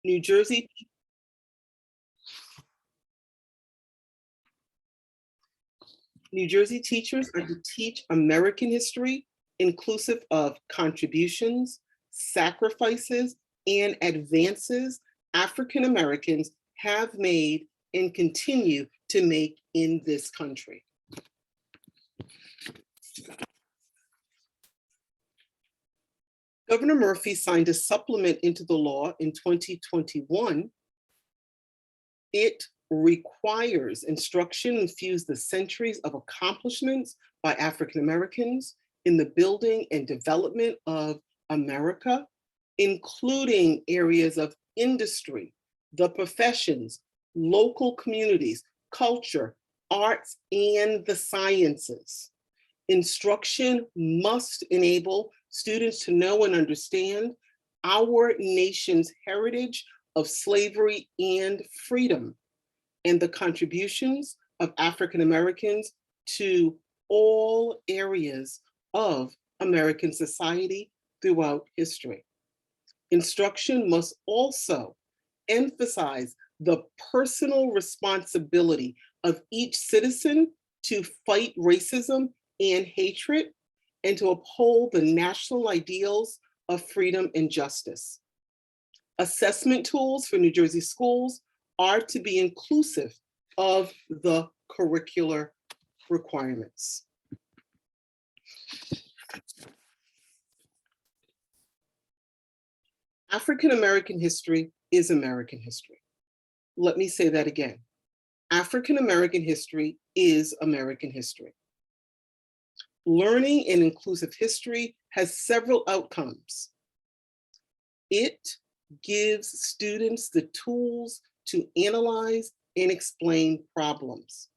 New Jersey teachers are to teach American history, inclusive of contributions, sacrifices, and advances African Americans have made and continue to make in this country. Governor Murphy signed a supplement into the law in 2021. It requires instruction infused the centuries of accomplishments by African Americans in the building and development of America, including areas of industry, the professions, local communities, culture, arts, and the sciences. Instruction must enable students to know and understand our nation's heritage of slavery and freedom, and the contributions of African Americans to all areas of American society throughout history. Instruction must also emphasize the personal responsibility of each citizen to fight racism and hatred, and to uphold the national ideals of freedom and justice. Assessment tools for New Jersey schools are to be inclusive of the curricular requirements. African American history is American history. Let me say that again. African American history is American history. Learning an inclusive history has several outcomes. It gives students the tools to analyze and explain problems.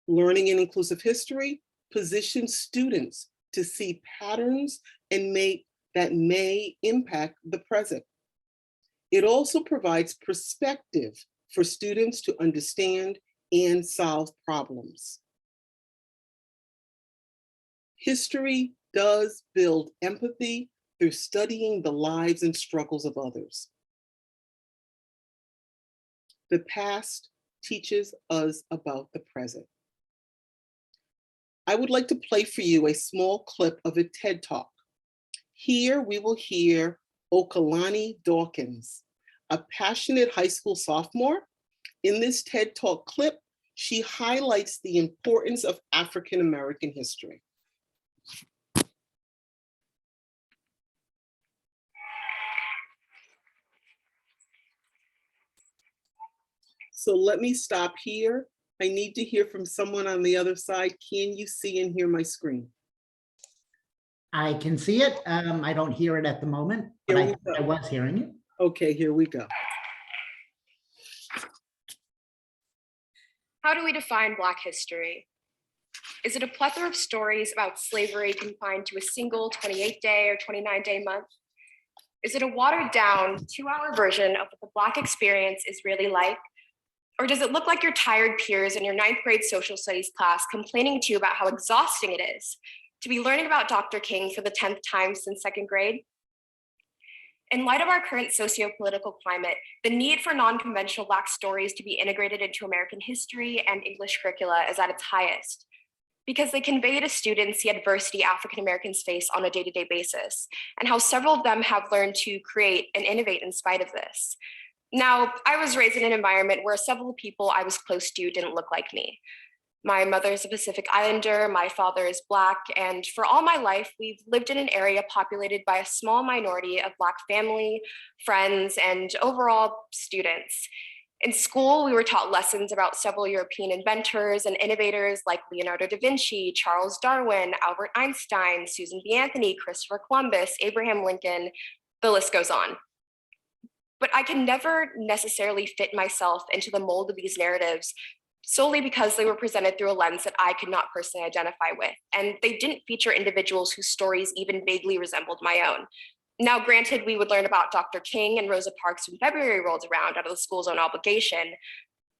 Learning an inclusive history positions students to see patterns and that may impact the present. It also provides perspective for students to understand and solve problems. History does build empathy through studying the lives and struggles of others. The past teaches us about the present. I would like to play for you a small clip of a TED Talk. Here we will hear Okalani Dawkins, a passionate high school sophomore. In this TED Talk clip, she highlights the importance of African American history. So let me stop here. I need to hear from someone on the other side. Can you see and hear my screen? I can see it. I don't hear it at the moment, but I was hearing it. Okay, here we go. How do we define Black history? Is it a plethora of stories about slavery confined to a single 28-day or 29-day month? Is it a watered down 2-hour version of what the Black experience is really like? Or does it look like your tired peers in your 9th grade social studies class complaining to you about how exhausting it is to be learning about Dr. King for the 10th time since 2nd grade? In light of our current socio-political climate, the need for non-conventional Black stories to be integrated into American history and English curricula is at its highest, because they convey to students the adversity African Americans face on a day-to-day basis, and how several of them have learned to create and innovate in spite of this. Now, I was raised in an environment where several people I was close to didn't look like me. My mother is a Pacific Islander, my father is Black, and for all my life, we've lived in an area populated by a small minority of Black family, friends, and overall students. In school, we were taught lessons about several European inventors and innovators like Leonardo da Vinci, Charles Darwin, Albert Einstein, Susan B. Anthony, Christopher Columbus, Abraham Lincoln, the list goes on. But I can never necessarily fit myself into the mold of these narratives solely because they were presented through a lens that I could not personally identify with, and they didn't feature individuals whose stories even vaguely resembled my own. Now, granted, we would learn about Dr. King and Rosa Parks when February rolled around out of the school's own obligation,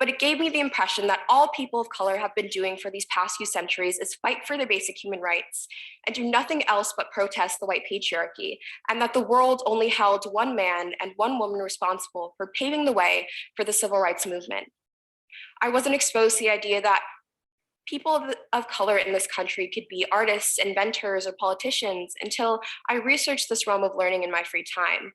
but it gave me the impression that all people of color have been doing for these past few centuries is fight for their basic human rights and do nothing else but protest the white patriarchy, and that the world only held one man and one woman responsible for paving the way for the civil rights movement. I wasn't exposed to the idea that people of color in this country could be artists, inventors, or politicians until I researched this realm of learning in my free time.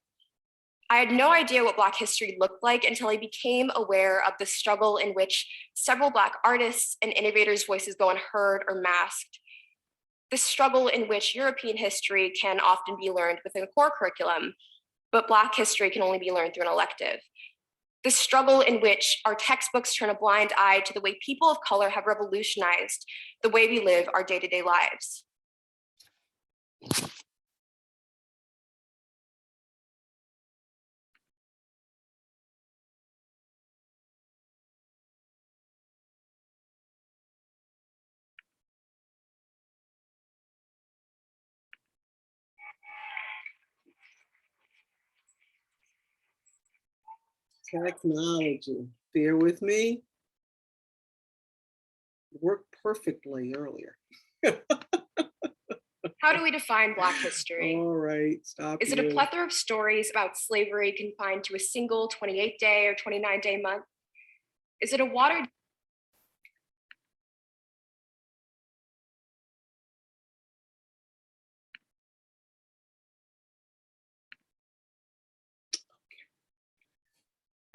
I had no idea what Black history looked like until I became aware of the struggle in which several Black artists and innovators' voices go unheard or masked. The struggle in which European history can often be learned within a core curriculum, but Black history can only be learned through an elective. The struggle in which our textbooks turn a blind eye to the way people of color have revolutionized the way we live our day-to-day lives. Technology, bear with me. Worked perfectly earlier. How do we define Black history? All right, stop. Is it a plethora of stories about slavery confined to a single 28-day or 29-day month? Is it a watered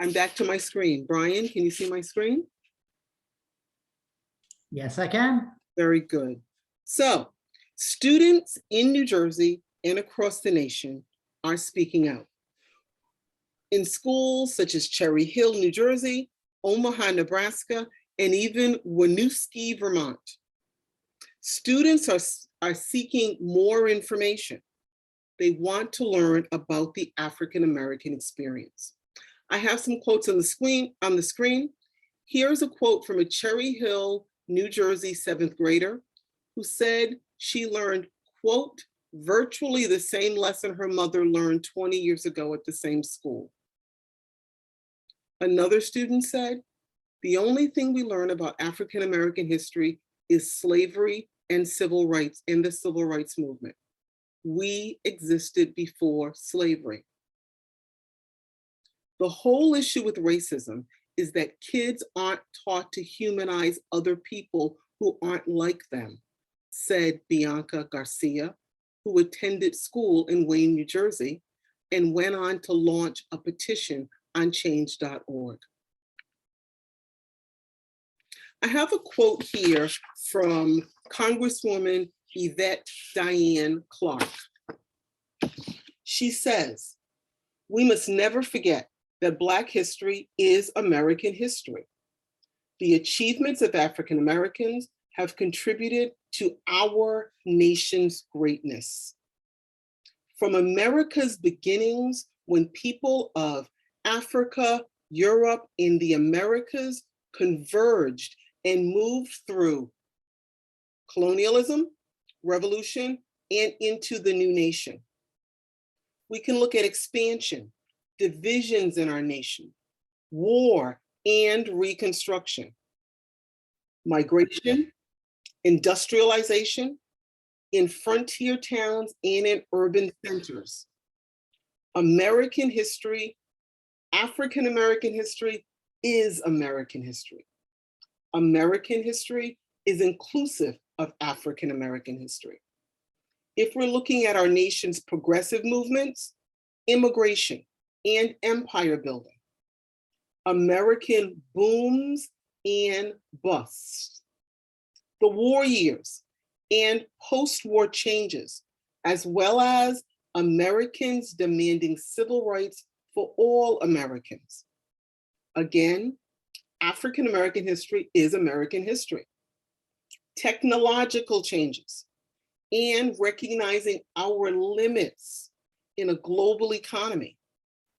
I'm back to my screen. Brian, can you see my screen? Yes, I can. Very good. So, students in New Jersey and across the nation are speaking out. In schools such as Cherry Hill, New Jersey, Omaha, Nebraska, and even Winooski, Vermont, students are seeking more information. They want to learn about the African American experience. I have some quotes on the screen. Here's a quote from a Cherry Hill, New Jersey 7th grader who said she learned, quote, virtually the same lesson her mother learned 20 years ago at the same school. Another student said, the only thing we learn about African American history is slavery and civil rights in the civil rights movement. We existed before slavery. The whole issue with racism is that kids aren't taught to humanize other people who aren't like them, said Bianca Garcia, who attended school in Wayne, New Jersey, and went on to launch a petition on change.org. I have a quote here from Congresswoman Yvette Diane Clark. She says, we must never forget that Black history is American history. The achievements of African Americans have contributed to our nation's greatness. From America's beginnings, when people of Africa, Europe, and the Americas converged and moved through colonialism, revolution, and into the new nation. We can look at expansion, divisions in our nation, war and reconstruction, migration, industrialization, in frontier towns and in urban centers. American history, African American history is American history. American history is inclusive of African American history. If we're looking at our nation's progressive movements, immigration, and empire building, American booms and busts, the war years and post-war changes, as well as Americans demanding civil rights for all Americans. Again, African American history is American history. Technological changes and recognizing our limits in a global economy.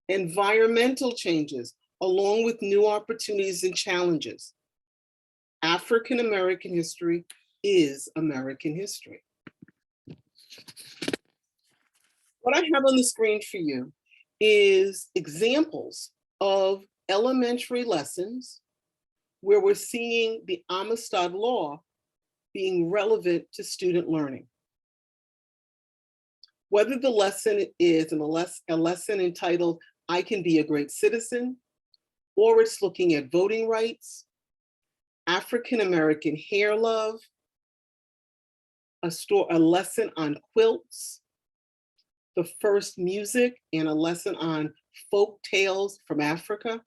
Environmental changes, along with new opportunities and challenges. African American history is American history. What I have on the screen for you is examples of elementary lessons where we're seeing the Amistad law being relevant to student learning. Whether the lesson is a lesson entitled, I Can Be a Great Citizen, or it's looking at voting rights, African-American hair love, a lesson on quilts, the first music, and a lesson on folk tales from Africa.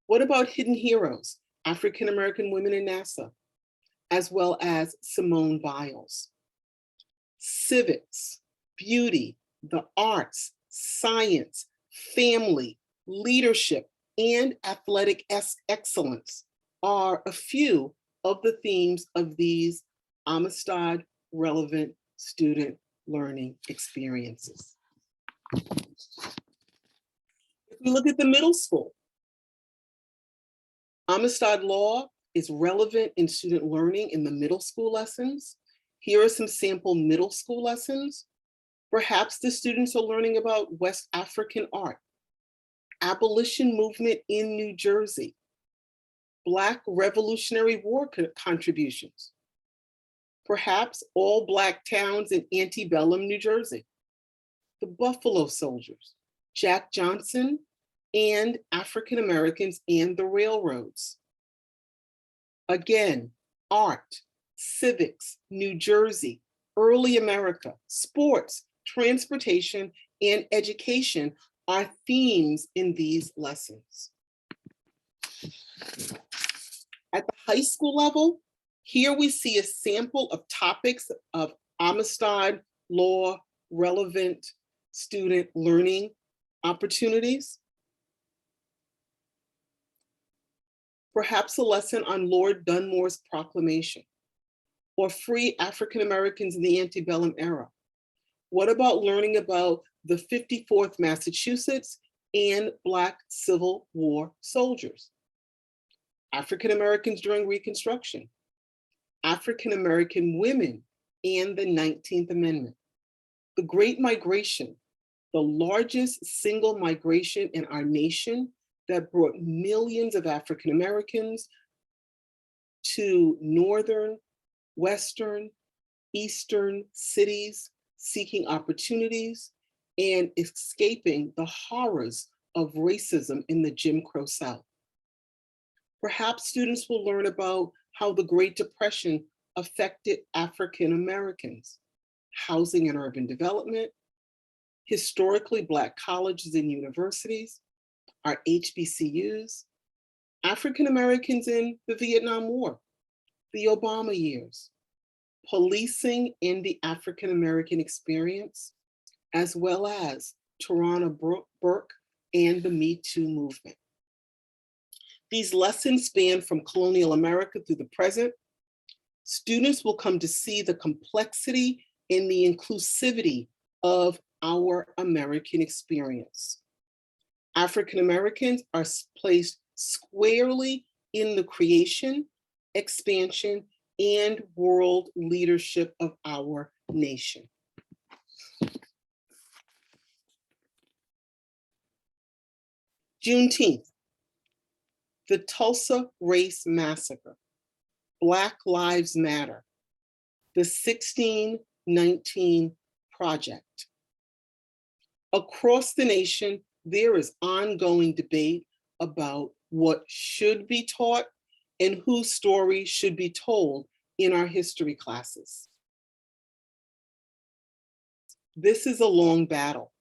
What about hidden heroes, African-American women in NASA, as well as Simone Biles? Civics, beauty, the arts, science, family, leadership, and athletic excellence are a few of the themes of these Amistad relevant student learning experiences. If we look at the middle school, Amistad law is relevant in student learning in the middle school lessons. Here are some sample middle school lessons. Perhaps the students are learning about West African art, abolition movement in New Jersey, Black Revolutionary War contributions, perhaps all Black towns in antebellum New Jersey, the Buffalo Soldiers, Jack Johnson, and African Americans and the railroads. Again, art, civics, New Jersey, early America, sports, transportation, and education are themes in these lessons. At the high school level, here we see a sample of topics of Amistad law relevant student learning opportunities. Perhaps a lesson on Lord Dunmore's proclamation, or free African Americans in the antebellum era. What about learning about the 54th Massachusetts and Black Civil War soldiers? African Americans during Reconstruction, African American women and the 19th Amendment, the Great Migration, the largest single migration in our nation that brought millions of African Americans to northern, western, eastern cities, seeking opportunities and escaping the horrors of racism in the Jim Crow South. Perhaps students will learn about how the Great Depression affected African Americans, housing and urban development, historically Black colleges and universities, our HBCUs, African Americans in the Vietnam War, the Obama years, policing in the African American experience, as well as Tarana Burke and the Me Too movement. These lessons span from colonial America through the present. Students will come to see the complexity and the inclusivity of our American experience. African Americans are placed squarely in the creation, expansion, and world leadership of our nation. Juneteenth, the Tulsa Race Massacre, Black Lives Matter, the 1619 Project. Across the nation, there is ongoing debate about what should be taught and whose story should be told in our history classes. This is a long battle.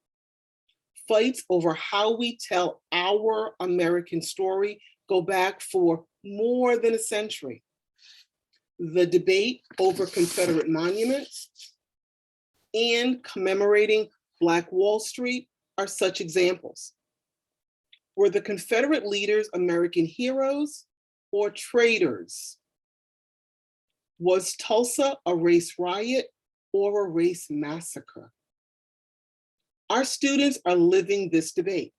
Fights over how we tell our American story go back for more than a century. The debate over Confederate monuments and commemorating Black Wall Street are such examples. Were the Confederate leaders American heroes or traitors? Was Tulsa a race riot or a race massacre? Our students are living this debate.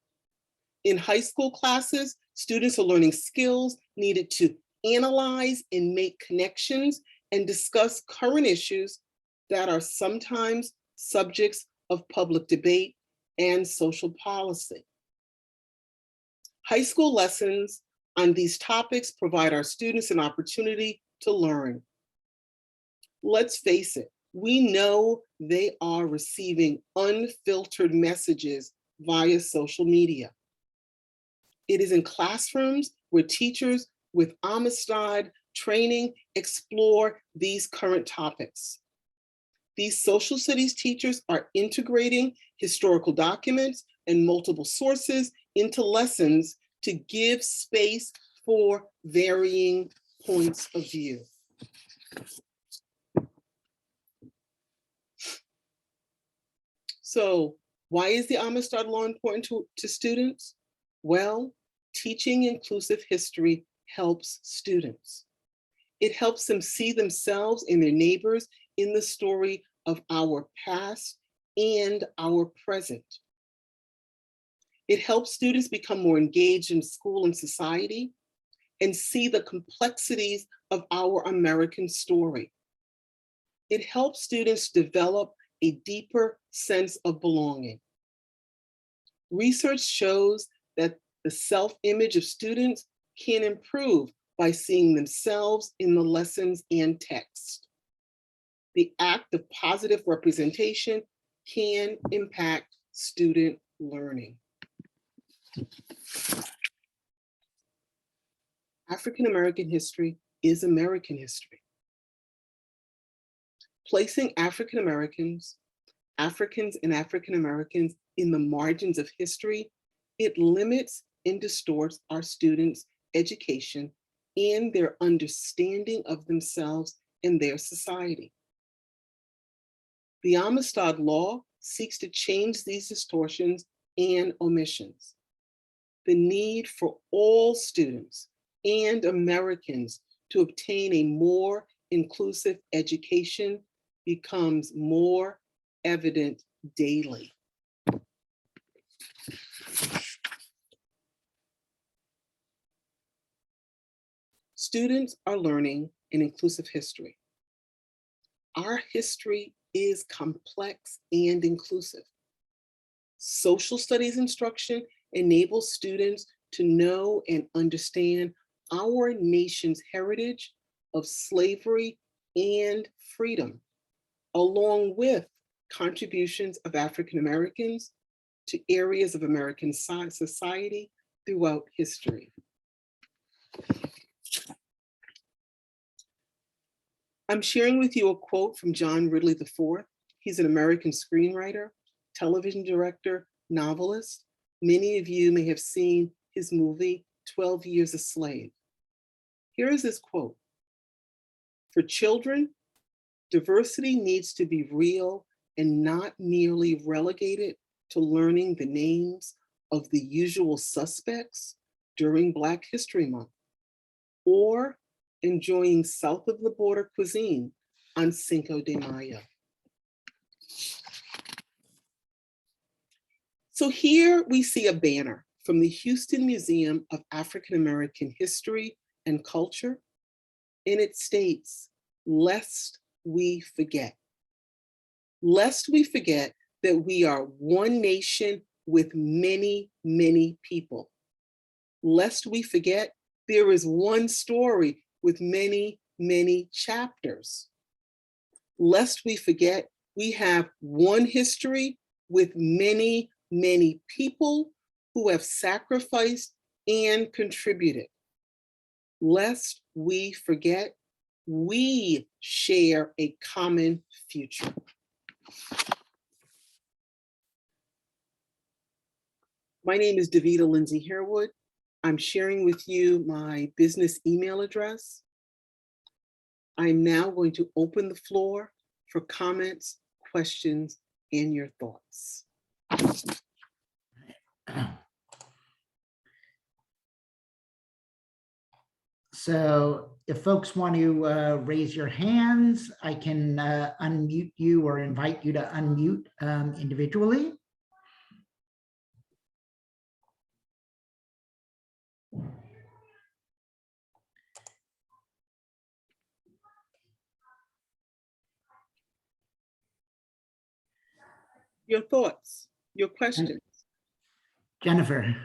In high school classes, students are learning skills needed to analyze and make connections and discuss current issues that are sometimes subjects of public debate and social policy. High school lessons on these topics provide our students an opportunity to learn. Let's face it, we know they are receiving unfiltered messages via social media. It is in classrooms where teachers with Amistad training explore these current topics. These social studies teachers are integrating historical documents and multiple sources into lessons to give space for varying points of view. So why is the Amistad law important to students? Well, teaching inclusive history helps students. It helps them see themselves and their neighbors in the story of our past and our present. It helps students become more engaged in school and society and see the complexities of our American story. It helps students develop a deeper sense of belonging. Research shows that the self-image of students can improve by seeing themselves in the lessons and text. The act of positive representation can impact student learning. African American history is American history. Placing African Americans, Africans and African Americans in the margins of history, it limits and distorts our students' education and their understanding of themselves and their society. The Amistad Law seeks to change these distortions and omissions. The need for all students and Americans to obtain a more inclusive education becomes more evident daily. Students are learning an inclusive history. Our history is complex and inclusive. Social studies instruction enables students to know and understand our nation's heritage of slavery and freedom, along with contributions of African Americans to areas of American society throughout history. I'm sharing with you a quote from John Ridley IV. He's an American screenwriter, television director, novelist. Many of you may have seen his movie, 12 Years a Slave. Here is his quote: "For children, diversity needs to be real and not merely relegated to learning the names of the usual suspects during Black History Month, or enjoying south of the border cuisine on Cinco de Mayo." So here we see a banner from the Houston Museum of African American History and Culture, and it states, "Lest we forget." Lest we forget that we are one nation with many, many people. Lest we forget there is one story with many, many chapters. Lest we forget we have one history with many, many people who have sacrificed and contributed. Lest we forget we share a common future. My name is Davida Lindsay-Harewood. I'm sharing with you my business email address. I'm now going to open the floor for comments, questions, and your thoughts. So if folks want to raise your hands, I can unmute you or invite you to unmute individually. Your thoughts, your questions. Jennifer.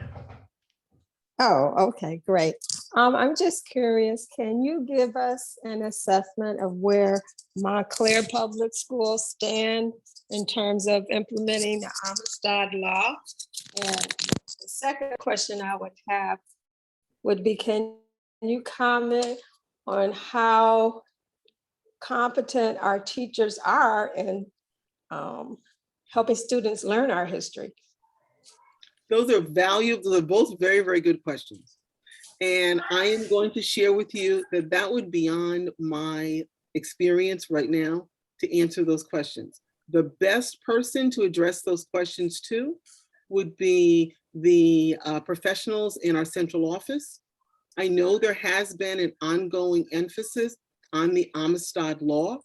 Oh, okay, great. I'm just curious, can you give us an assessment of where Montclair Public Schools stand in terms of implementing the Amistad law? And the second question I would have would be, can you comment on how competent our teachers are in helping students learn our history? Those are valuable, they're both very, very good questions. And I am going to share with you that that would be beyond my experience right now to answer those questions. The best person to address those questions to would be the professionals in our central office. I know there has been an ongoing emphasis on the Amistad law.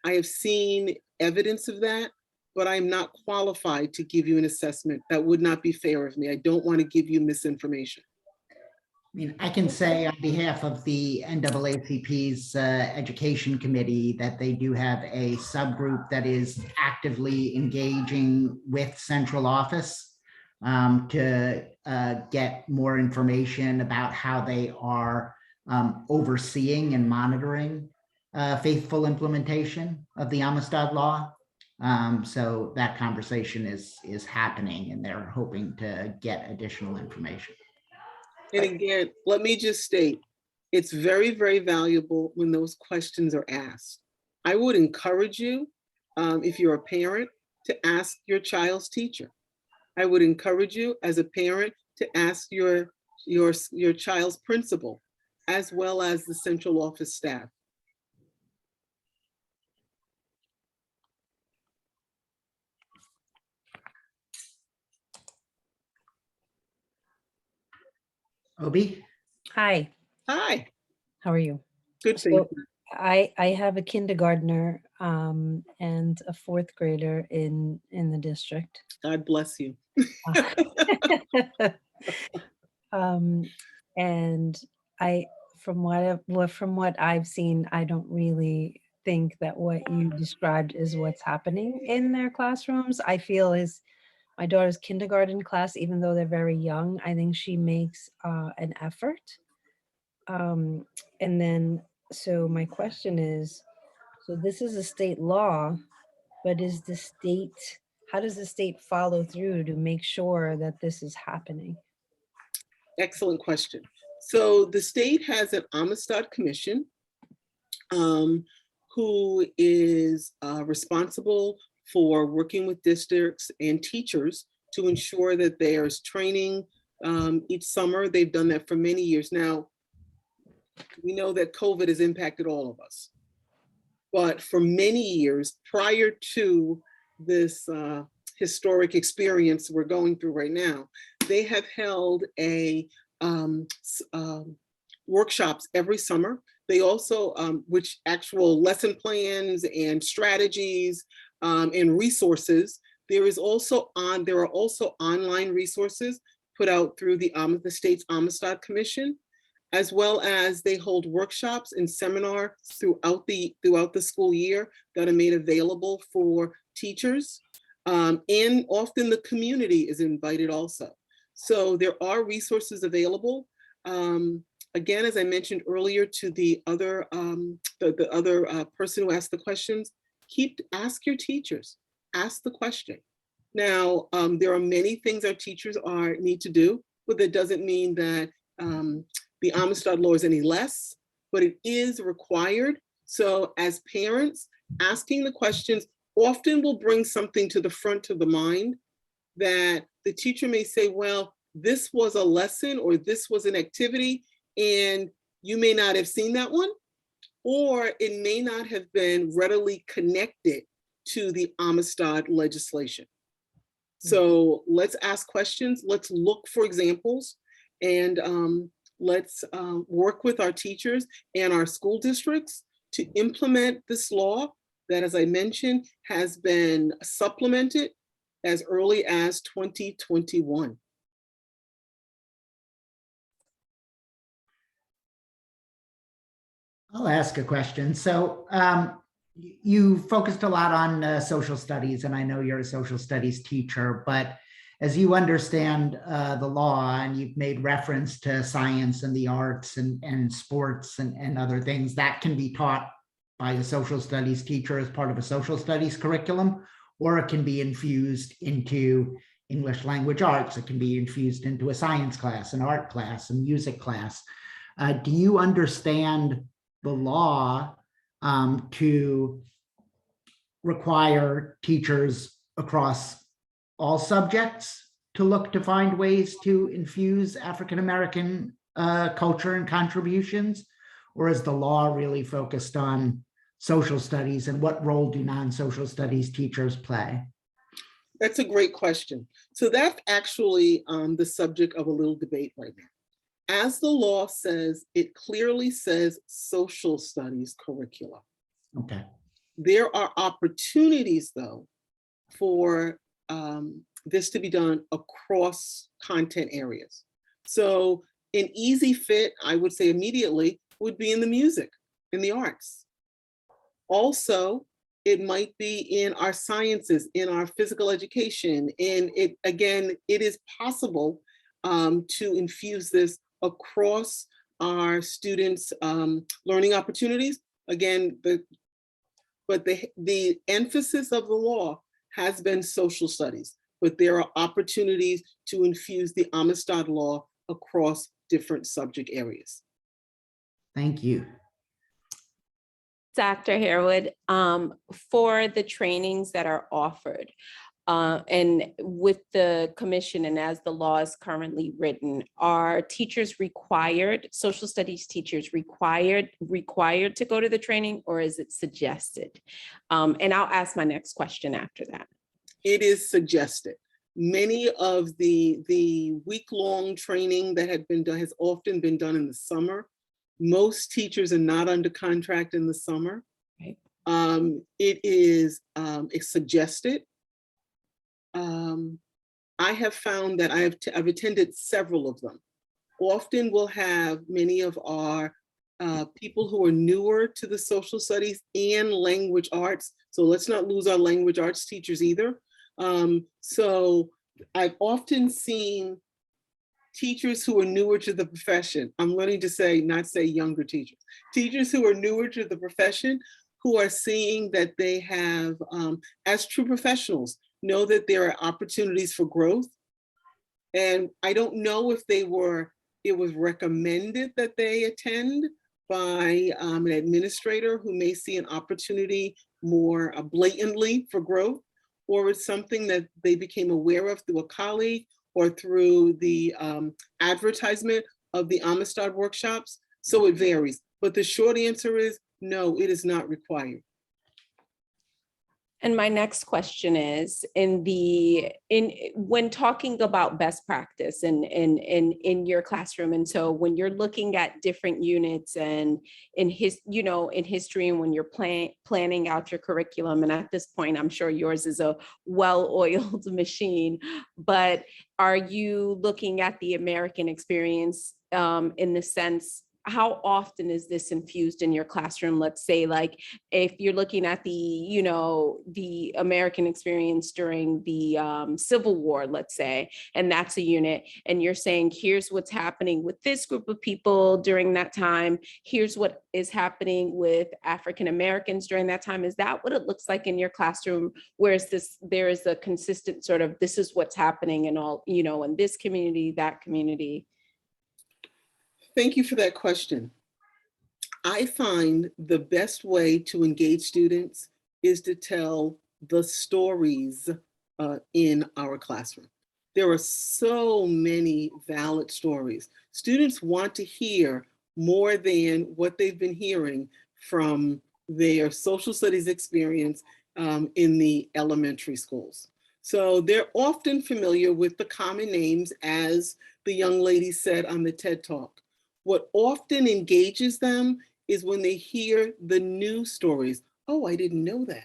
I have seen evidence of that, but I'm not qualified to give you an assessment. That would not be fair of me. I don't want to give you misinformation. I mean, I can say on behalf of the NAACP's Education Committee that they do have a subgroup that is actively engaging with central office to get more information about how they are overseeing and monitoring faithful implementation of the Amistad law. So that conversation is happening, and they're hoping to get additional information. And again, let me just state, it's very, very valuable when those questions are asked. I would encourage you, if you're a parent, to ask your child's teacher. I would encourage you as a parent to ask your child's principal, as well as the central office staff. Obi? Hi, Hi, how are you? good to So you. I have a kindergartner and a fourth grader in the district. God bless you. And from what I've seen, I don't really think that what you described is what's happening in their classrooms. I feel is my daughter's kindergarten class, even though they're very young, I think she makes an effort. And then, so my question is, so this is a state law, but how does the state follow through to make sure that this is happening? Excellent question. So the state has an Amistad Commission who is responsible for working with districts and teachers to ensure that there's training each summer. They've done that for many years now. We know that COVID has impacted all of us. But for many years prior to this historic experience we're going through right now, they have held workshops every summer. They also, which actual lesson plans and strategies and resources. There are also online resources put out through the state's Amistad Commission, as well as they hold workshops and seminars throughout the school year that are made available for teachers. And often the community is invited also. So there are resources available. Again, as I mentioned earlier to the other person who asked the questions, ask your teachers, ask the question. Now, there are many things our teachers need to do, but that doesn't mean that the Amistad law is any less, but it is required. So as parents, asking the questions often will bring something to the front of the mind that the teacher may say, well, this was a lesson or this was an activity, and you may not have seen that one, or it may not have been readily connected to the Amistad legislation. So let's ask questions, let's look for examples, and let's work with our teachers and our school districts to implement this law that, as I mentioned, has been supplemented as early as 2021. I'll ask a question. So you focused a lot on social studies, and I know you're a social studies teacher, but as you understand the law, and you've made reference to science and the arts and sports and other things, that can be taught by a social studies teacher as part of a social studies curriculum, or it can be infused into English language arts. It can be infused into a science class, an art class, a music class. Do you understand the law to require teachers across all subjects to look to find ways to infuse African-American culture and contributions? Or is the law really focused on social studies, and what role do non-social studies teachers play? That's a great question. So that's actually the subject of a little debate right now. As the law says, it clearly says social studies curricula. Okay. There are opportunities, though, for this to be done across content areas. So an easy fit, I would say immediately, would be in the music, in the arts. Also, it might be in our sciences, in our physical education. And it, again, it is possible to infuse this across our students' learning opportunities. Again, but the emphasis of the law has been social studies, but there are opportunities to infuse the Amistad law across different subject areas. Thank you. Dr. Harewood, for the trainings that are offered and with the commission and as the law is currently written, are teachers required, social studies teachers required to go to the training, or is it suggested? And I'll ask my next question after that. It is suggested. Many of the week-long training that had been done has often been done in the summer. Most teachers are not under contract in the summer. Right. It is it's suggested. I have found that I've attended several of them. Often we'll have many of our people who are newer to the social studies and language arts. So let's not lose our language arts teachers either. So I've often seen teachers who are newer to the profession. I'm learning to say, not say younger teachers. Teachers who are newer to the profession, who are seeing that they have, as true professionals, know that there are opportunities for growth. And I don't know if it was recommended that they attend by an administrator who may see an opportunity more blatantly for growth, or it's something that they became aware of through a colleague or through the advertisement of the Amistad workshops. So it varies. But the short answer is no, it is not required. And my next question is, when talking about best practice in your classroom, and so when you're looking at different units and in history, and when you're planning out your curriculum, and at this point, I'm sure yours is a well-oiled machine, but are you looking at the American experience in the sense, how often is this infused in your classroom? Let's say, like, if you're looking at the American experience during the Civil War, let's say, and that's a unit, and you're saying, here's what's happening with this group of people during that time. Here's what is happening with African Americans during that time. Is that what it looks like in your classroom? Whereas there is a consistent sort of, this is what's happening in all, in this community, that community. Thank you for that question. I find the best way to engage students is to tell the stories in our classroom. There are so many valid stories. Students want to hear more than what they've been hearing from their social studies experience in the elementary schools. So they're often familiar with the common names, as the young lady said on the TED Talk. What often engages them is when they hear the new stories. Oh, I didn't know that.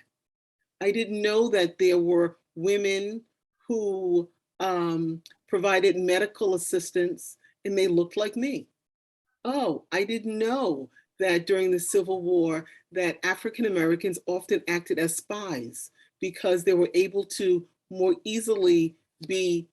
I didn't know that there were women who provided medical assistance and they looked like me. Oh, I didn't know that during the Civil War that African Americans often acted as spies because they were able to more easily be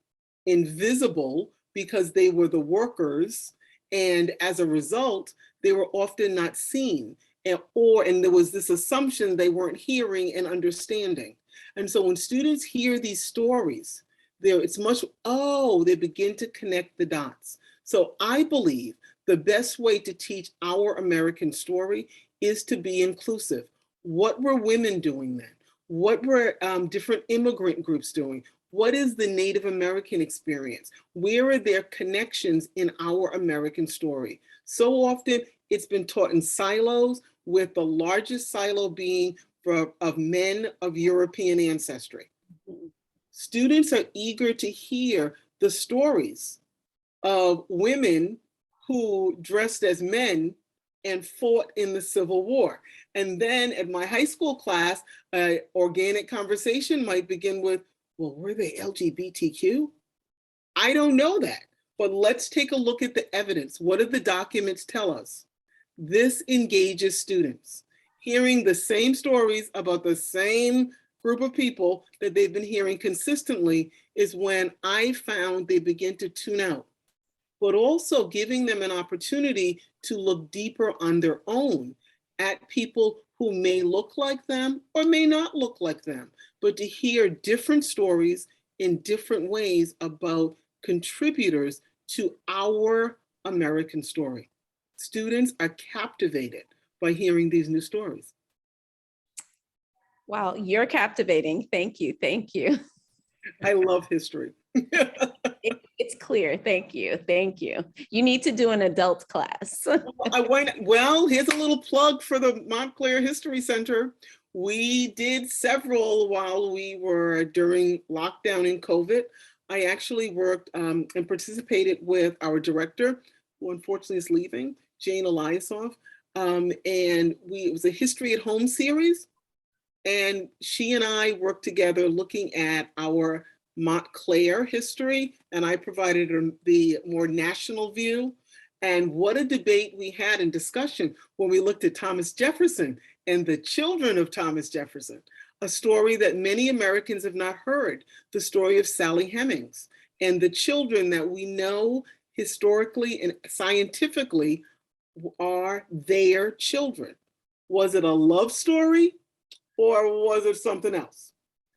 invisible because they were the workers, and as a result, they were often not seen, and there was this assumption they weren't hearing and understanding. And so when students hear these stories, they begin to connect the dots. So I believe the best way to teach our American story is to be inclusive. What were women doing then? What were different immigrant groups doing? What is the Native American experience? Where are their connections in our American story? So often it's been taught in silos, with the largest silo being of men of European ancestry. Students are eager to hear the stories of women who dressed as men and fought in the Civil War. And then at my high school class, organic conversation might begin with, well, were they LGBTQ? I don't know that, but let's take a look at the evidence. What do the documents tell us? This engages students. Hearing the same stories about the same group of people that they've been hearing consistently is when I found they begin to tune out, but also giving them an opportunity to look deeper on their own at people who may look like them or may not look like them, but to hear different stories in different ways about contributors to our American story. Students are captivated by hearing these new stories. Wow, you're captivating. Thank you. Thank you. I love history. It's clear. Thank you. Thank you. You need to do an adult class. Well, here's a little plug for the Montclair History Center. We did several while we were during lockdown in COVID. I actually worked and participated with our director, who unfortunately is leaving, Jane Eliasoff. And it was a History at Home series. And she and I worked together looking at our Montclair history, and I provided the more national view. And what a debate we had and discussion when we looked at Thomas Jefferson and the children of Thomas Jefferson, a story that many Americans have not heard, the story of Sally Hemings and the children that we know historically and scientifically are their children. Was it a love story or was it something else?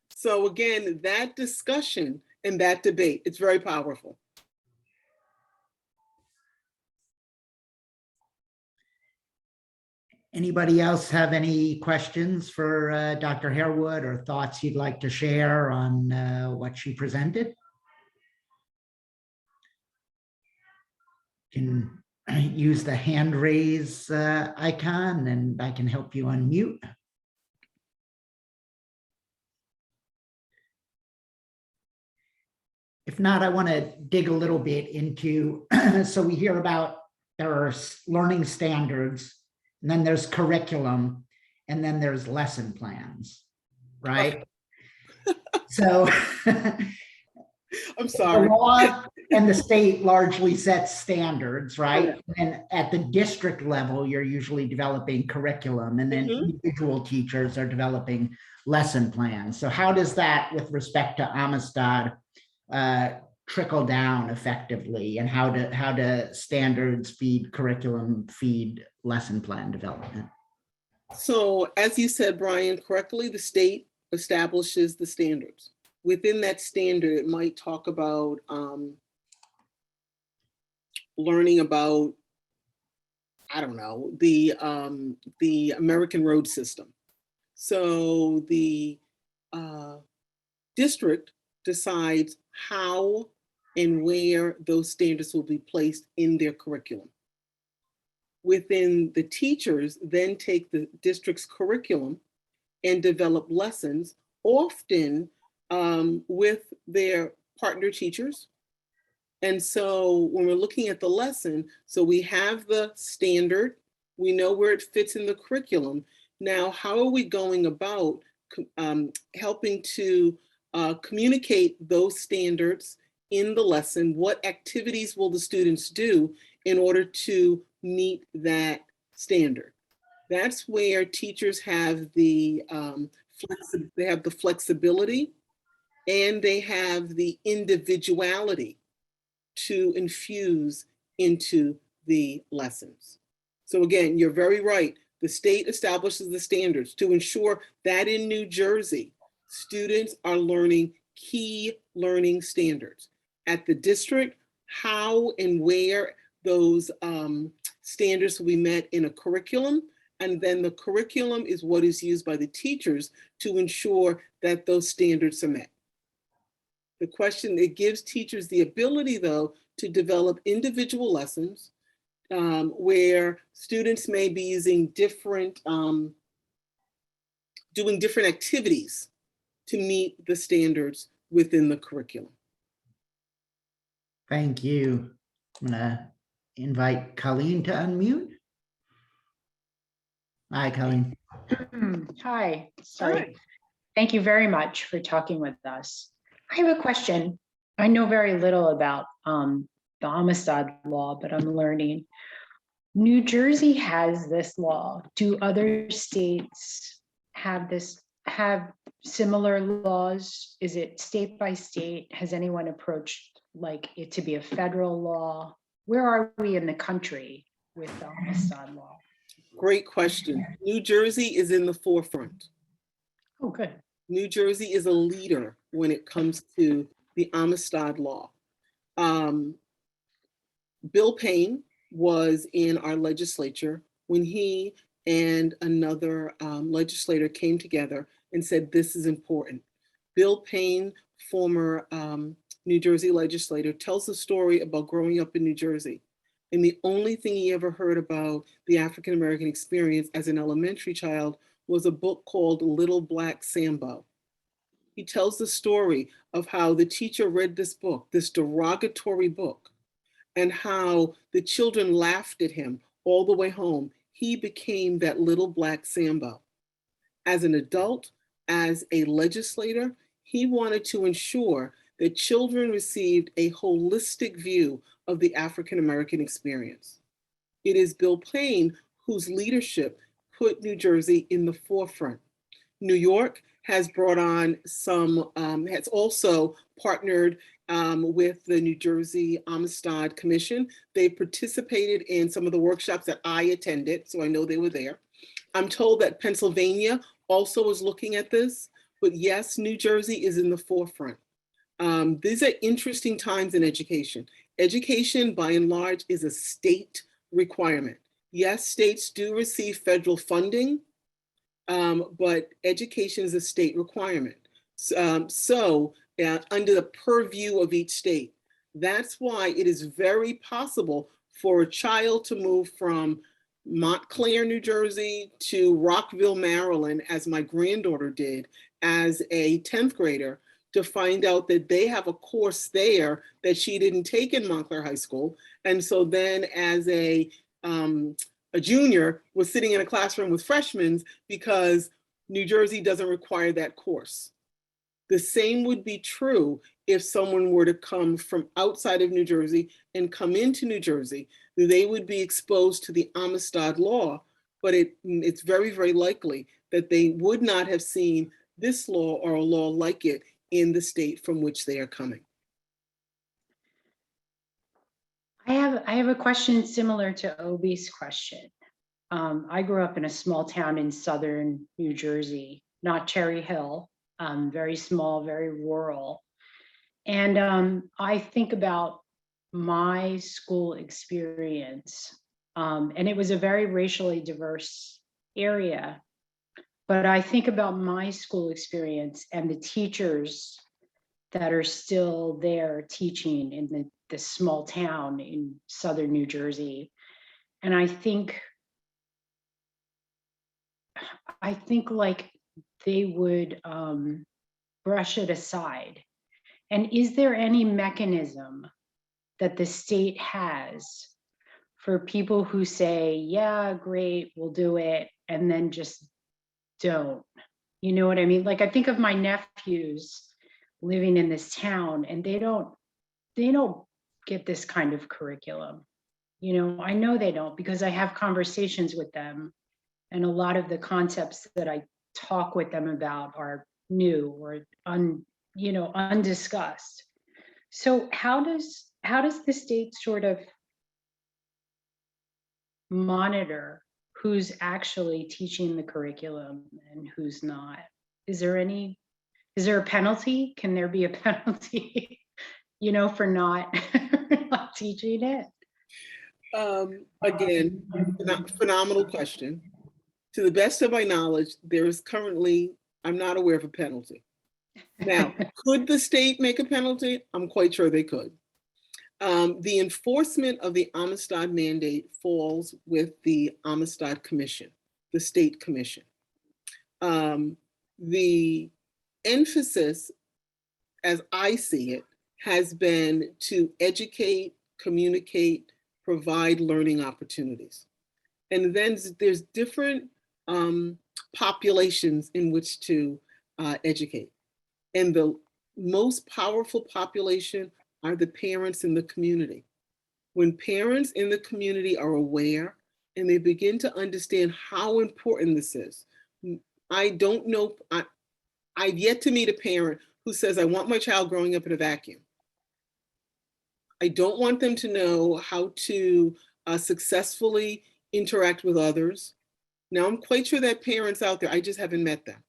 So again, that discussion and that debate, it's very powerful. Anybody else have any questions for Dr. Harewood or thoughts you'd like to share on what she presented? You can use the hand raise icon and I can help you unmute. If not, I want to dig a little bit into, so we hear about there are learning standards, and then there's curriculum, and then there's lesson plans, right? So I'm sorry. The law and the state largely sets standards, right? And at the district level, you're usually developing curriculum, and then individual teachers are developing lesson plans. So how does that, with respect to Amistad, trickle down effectively, and how do standards feed curriculum, feed lesson plan development? So as you said, Brian, correctly, the state establishes the standards. Within that standard, it might talk about learning about, I don't know, the American road system. So the district decides how and where those standards will be placed in their curriculum. Within the teachers then take the district's curriculum and develop lessons, often with their partner teachers. And so when we're looking at the lesson, so we have the standard, we know where it fits in the curriculum. Now, how are we going about helping to communicate those standards in the lesson? What activities will the students do in order to meet that standard? That's where teachers have the flexibility and they have the individuality to infuse into the lessons. So again, you're very right. The state establishes the standards to ensure that in New Jersey, students are learning key learning standards. At the district, how and where those standards will be met in a curriculum, and then the curriculum is what is used by the teachers to ensure that those standards are met. The question, it gives teachers the ability, though, to develop individual lessons where students may be using different, doing different activities to meet the standards within the curriculum. Thank you. I'm gonna invite Colleen to unmute. Hi, Colleen. Hi, sorry. Thank you very much for talking with us. I have a question. I know very little about the Amistad law, but I'm learning. New Jersey has this law. Do other states have similar laws? Is it state by state? Has anyone approached like it to be a federal law? Where are we in the country with the Amistad law? Great question. New Jersey is in the forefront. Oh, good. New Jersey is a leader when it comes to the Amistad law. Bill Payne was in our legislature when he and another legislator came together and said, this is important. Bill Payne, former New Jersey legislator, tells the story about growing up in New Jersey. And the only thing he ever heard about the African-American experience as an elementary child was a book called Little Black Sambo. He tells the story of how the teacher read this book, this derogatory book, and how the children laughed at him all the way home. He became that little black Sambo. As an adult, as a legislator, he wanted to ensure that children received a holistic view of the African-American experience. It is Bill Payne whose leadership put New Jersey in the forefront. New York has brought on some, has also partnered with the New Jersey Amistad Commission. They participated in some of the workshops that I attended, so I know they were there. I'm told that Pennsylvania also is looking at this, but yes, New Jersey is in the forefront. These are interesting times in education. Education, by and large, is a state requirement. Yes, states do receive federal funding, but education is a state requirement. Under the purview of each state. That's why it is very possible for a child to move from Montclair, New Jersey to Rockville, Maryland, as my granddaughter did as a 10th grader, to find out that they have a course there that she didn't take in Montclair High School. And so then as a junior was sitting in a classroom with freshmen because New Jersey doesn't require that course. The same would be true if someone were to come from outside of New Jersey and come into New Jersey. They would be exposed to the Amistad law, but it's very, very likely that they would not have seen this law or a law like it in the state from which they are coming. I have a question similar to Obi's question. I grew up in a small town in southern New Jersey, not Cherry Hill, very small, very rural. And I think about my school experience, and it was a very racially diverse area. But I think about my school experience and the teachers that are still there teaching in this small town in southern New Jersey. And I think like they would brush it aside. And is there any mechanism that the state has for people who say, yeah, great, we'll do it, and then just don't? You know what I mean? Like I think of my nephews living in this town, and they don't get this kind of curriculum. You know, I know they don't because I have conversations with them, and a lot of the concepts that I talk with them about are new or undiscussed. So how does the state sort of monitor who's actually teaching the curriculum and who's not? Is there a penalty? Can there be a penalty, for not, not teaching it? Again, phenomenal question. To the best of my knowledge, there is currently, I'm not aware of a penalty. Now, could the state make a penalty? I'm quite sure they could. The enforcement of the Amistad mandate falls with the Amistad Commission, the state commission. The emphasis, as I see it, has been to educate, communicate, provide learning opportunities. And then there's different populations in which to educate. And the most powerful population are the parents in the community. When parents in the community are aware and they begin to understand how important this is, I don't know, I've yet to meet a parent who says, I want my child growing up in a vacuum. I don't want them to know how to successfully interact with others. Now, I'm quite sure that parents out there, I just haven't met them.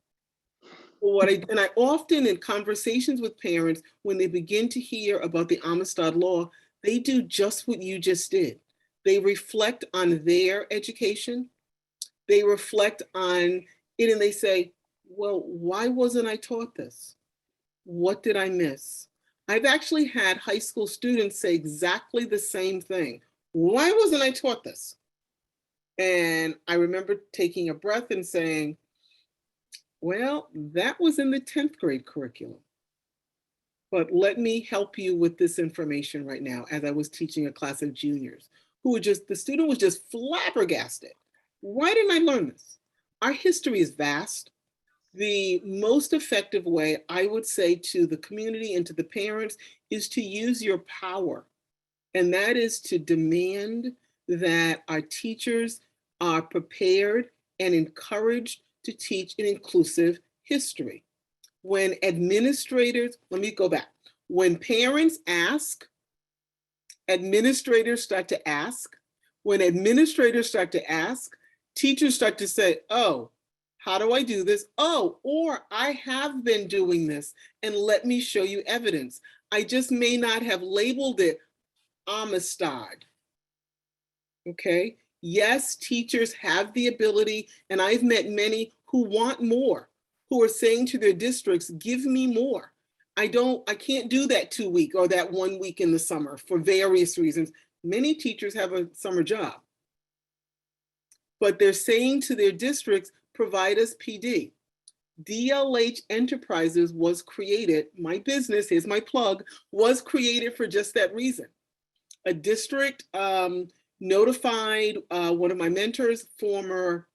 And I often, in conversations with parents, when they begin to hear about the Amistad law, they do just what you just did. They reflect on their education. They reflect on it and they say, well, why wasn't I taught this? What did I miss? I've actually had high school students say exactly the same thing. Why wasn't I taught this? And I remember taking a breath and saying, well, that was in the 10th grade curriculum. But let me help you with this information right now, as I was teaching a class of juniors who were the student was just flabbergasted. Why didn't I learn this? Our history is vast. The most effective way, I would say, to the community and to the parents is to use your power. And that is to demand that our teachers are prepared and encouraged to teach an inclusive history. When administrators, let me go back. When parents ask, administrators start to ask. When administrators start to ask, teachers start to say, oh, how do I do this? Oh, or I have been doing this and let me show you evidence. I just may not have labeled it Amistad. Okay. Yes, teachers have the ability, and I've met many who want more, who are saying to their districts, give me more. I can't do that 2 week or that 1 week in the summer for various reasons. Many teachers have a summer job, but they're saying to their districts, provide us PD. DLH Enterprises was created, my business, here's my plug, was created for just that reason. A district notified one of my mentors, former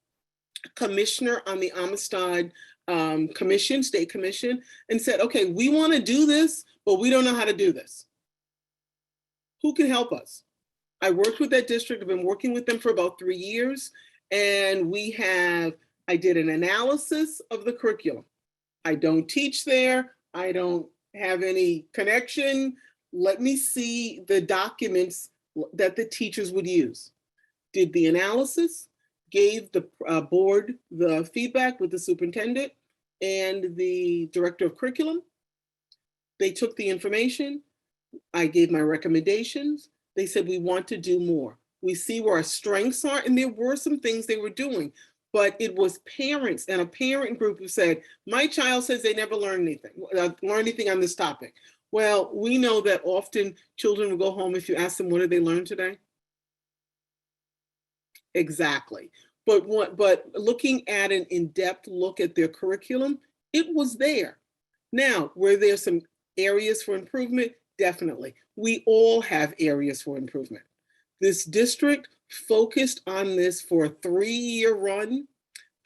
commissioner on the Amistad commission, state commission, and said, okay, we want to do this, but we don't know how to do this. Who can help us? I worked with that district. I've been working with them for about 3 years. And I did an analysis of the curriculum. I don't teach there. I don't have any connection. Let me see the documents that the teachers would use. Did the analysis, gave the board the feedback with the superintendent and the director of curriculum. They took the information. I gave my recommendations. They said, we want to do more. We see where our strengths are, and there were some things they were doing, but it was parents and a parent group who said, my child says they never learn anything on this topic. Well, we know that often children will go home if you ask them, what did they learn today? Exactly. But looking at an in-depth look at their curriculum, it was there. Now, were there some areas for improvement? Definitely. We all have areas for improvement. This district focused on this for a 3-year run.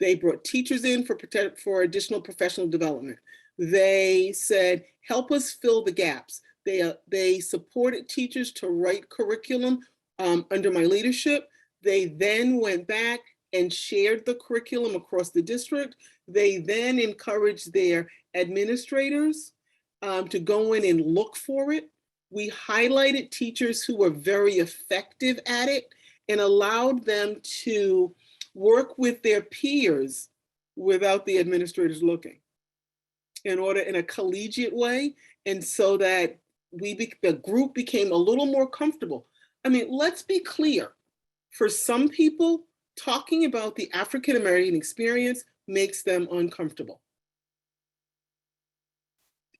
They brought teachers in for additional professional development. They said, help us fill the gaps. They supported teachers to write curriculum under my leadership. They then went back and shared the curriculum across the district. They then encouraged their administrators to go in and look for it. We highlighted teachers who were very effective at it and allowed them to work with their peers without the administrators looking in a collegiate way. And so that the group became a little more comfortable. I mean, let's be clear. For some people, talking about the African-American experience makes them uncomfortable.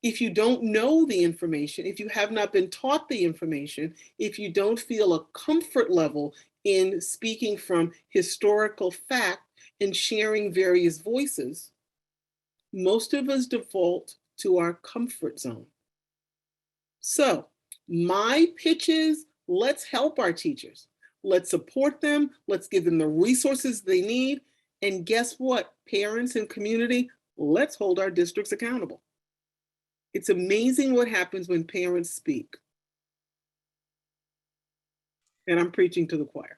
If you don't know the information, if you have not been taught the information, if you don't feel a comfort level in speaking from historical fact and sharing various voices, most of us default to our comfort zone. So my pitch is, let's help our teachers. Let's support them. Let's give them the resources they need. And guess what, parents and community, let's hold our districts accountable. It's amazing what happens when parents speak. And I'm preaching to the choir.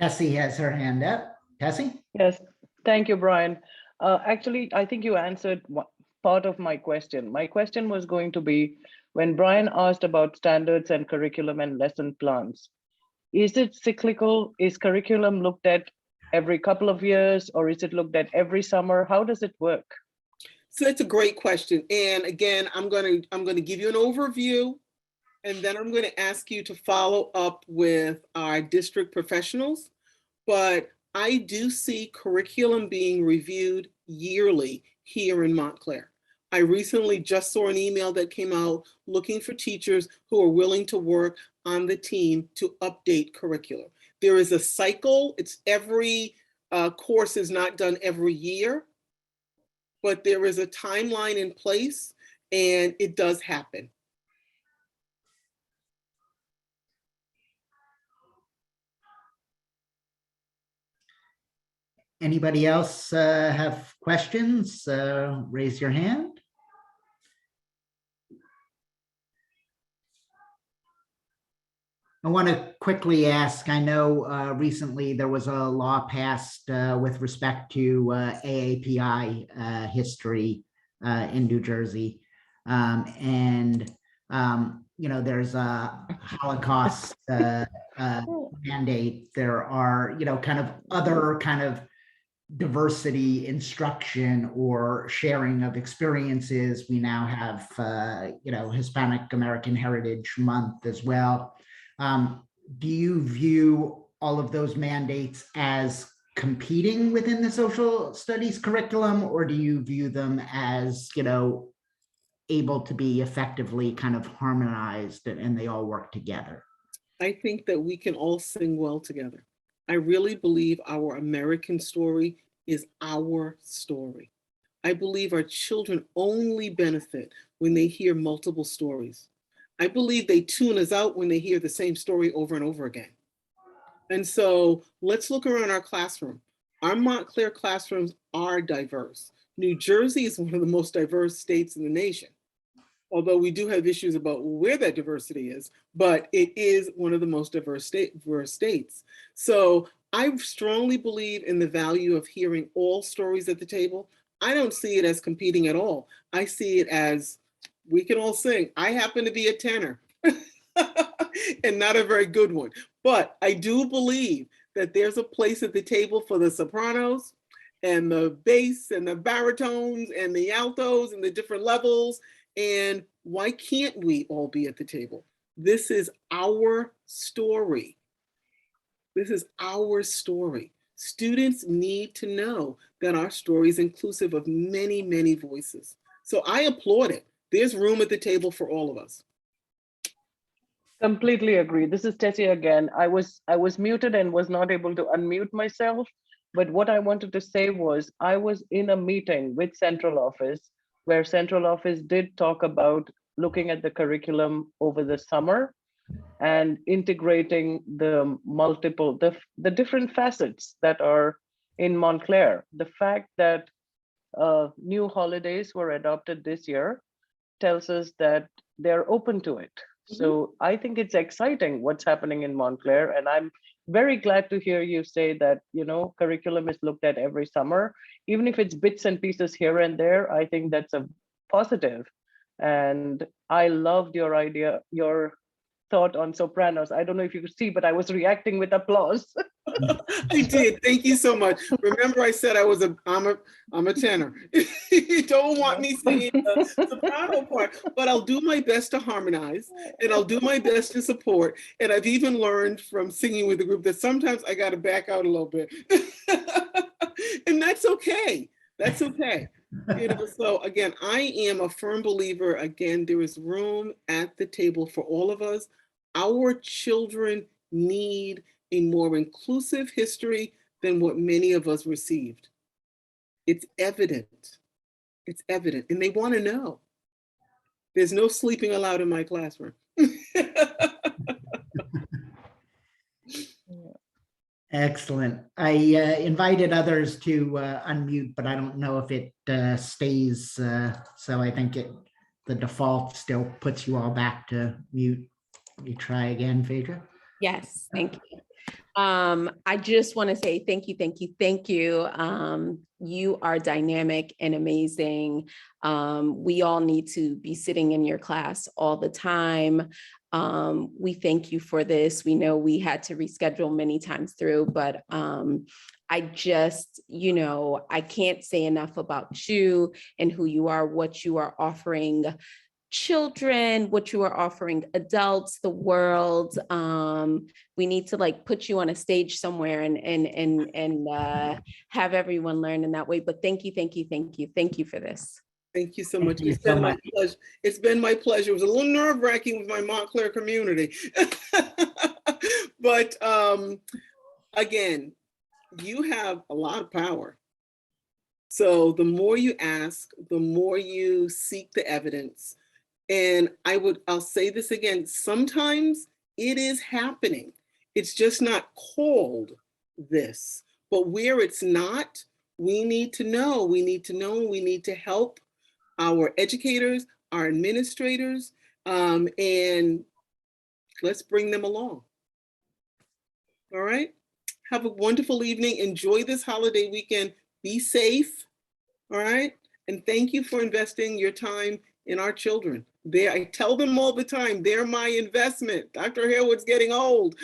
Tessie has her hand up. Tessie? Yes, thank you, Brian. Actually, I think you answered part of my question. My question was going to be, when Brian asked about standards and curriculum and lesson plans, is it cyclical? Is curriculum looked at every couple of years, or is it looked at every summer? How does it work? So that's a great question. And again, I'm going to give you an overview, and then I'm going to ask you to follow up with our district professionals. But I do see curriculum being reviewed yearly here in Montclair. I recently just saw an email that came out looking for teachers who are willing to work on the team to update curriculum. There is a cycle. It's every course is not done every year, but there is a timeline in place, and it does happen. Anybody else have questions? Raise your hand. I want to quickly ask, I know recently there was a law passed with respect to AAPI history in New Jersey. And, you know, there's a Holocaust mandate. There are, you know, kind of other kind of diversity instruction or sharing of experiences. We now have, you know, Hispanic American Heritage Month as well. Do you view all of those mandates as competing within the social studies curriculum, or do you view them as, you know, able to be effectively kind of harmonized and they all work together? I think that we can all sing well together. I really believe our American story is our story. I believe our children only benefit when they hear multiple stories. I believe they tune us out when they hear the same story over and over again. And so let's look around our classroom. Our Montclair classrooms are diverse. New Jersey is one of the most diverse states in the nation, although we do have issues about where that diversity is, but it is one of the most diverse states. So I strongly believe in the value of hearing all stories at the table. I don't see it as competing at all. I see it as we can all sing. I happen to be a tenor and not a very good one, but I do believe that there's a place at the table for the sopranos and the bass and the baritones and the altos and the different levels. And why can't we all be at the table? This is our story. This is our story. Students need to know that our story is inclusive of many, many voices. So I applaud it. There's room at the table for all of us. Completely agree. This is Tessie again. I was muted and was not able to unmute myself. But what I wanted to say was I was in a meeting with central office where central office did talk about looking at the curriculum over the summer and integrating the multiple, the different facets that are in Montclair. The fact that new holidays were adopted this year tells us that they're open to it. So I think it's exciting what's happening in Montclair, and I'm very glad to hear you say that, curriculum is looked at every summer, even if it's bits and pieces here and there. I think that's a positive. And I loved your idea, your thought on sopranos. I don't know if you could see, but I was reacting with applause. I did. Thank you so much. Remember, I said I'm a tenor. You don't want me singing the soprano part, but I'll do my best to harmonize, and I'll do my best to support. And I've even learned from singing with the group that sometimes I got to back out a little bit, and that's okay. That's okay. So again, I am a firm believer. Again, there is room at the table for all of us. Our children need a more inclusive history than what many of us received. It's evident. It's evident. And they want to know. There's no sleeping allowed in my classroom. Excellent. I invited others to unmute, but I don't know if it stays. So I think the default still puts you all back to mute. You try again, Phaedra. Yes, thank you. I just want to say thank you, thank you, thank you. You are dynamic and amazing. We all need to be sitting in your class all the time. We thank you for this. We know we had to reschedule many times through, but I just, I can't say enough about you and who you are, what you are offering children, what you are offering adults, the world. We need to put you on a stage somewhere and have everyone learn in that way. But thank you, thank you, thank you, thank you for this. Thank you so much. Thank you It's been so my much. pleasure. It's been my pleasure. It was a little nerve-wracking with my Montclair community. But again, you have a lot of power. So the more you ask, the more you seek the evidence. And I'll say this again, sometimes it is happening. It's just not called this. But where it's not, we need to know. We need to know. We need to help our educators, our administrators, and let's bring them along. All right. Have a wonderful evening. Enjoy this holiday weekend. Be safe. All right. And thank you for investing your time in our children. I tell them all the time, they're my investment. Dr. Harewood's getting old.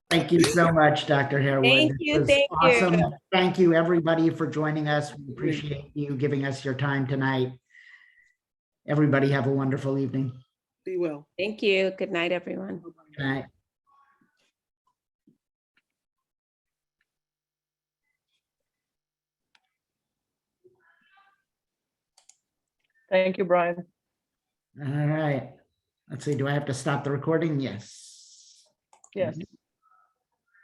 Thank you so much, Dr. Harewood. Thank you, This was thank awesome. you. Thank you, everybody, for joining us. We appreciate you giving us your time tonight. Everybody have a wonderful evening. Be well. Thank you. Good night, everyone. Good night. Thank you, Brian. All right. Let's see, do I have to stop the recording? Yes. Yes.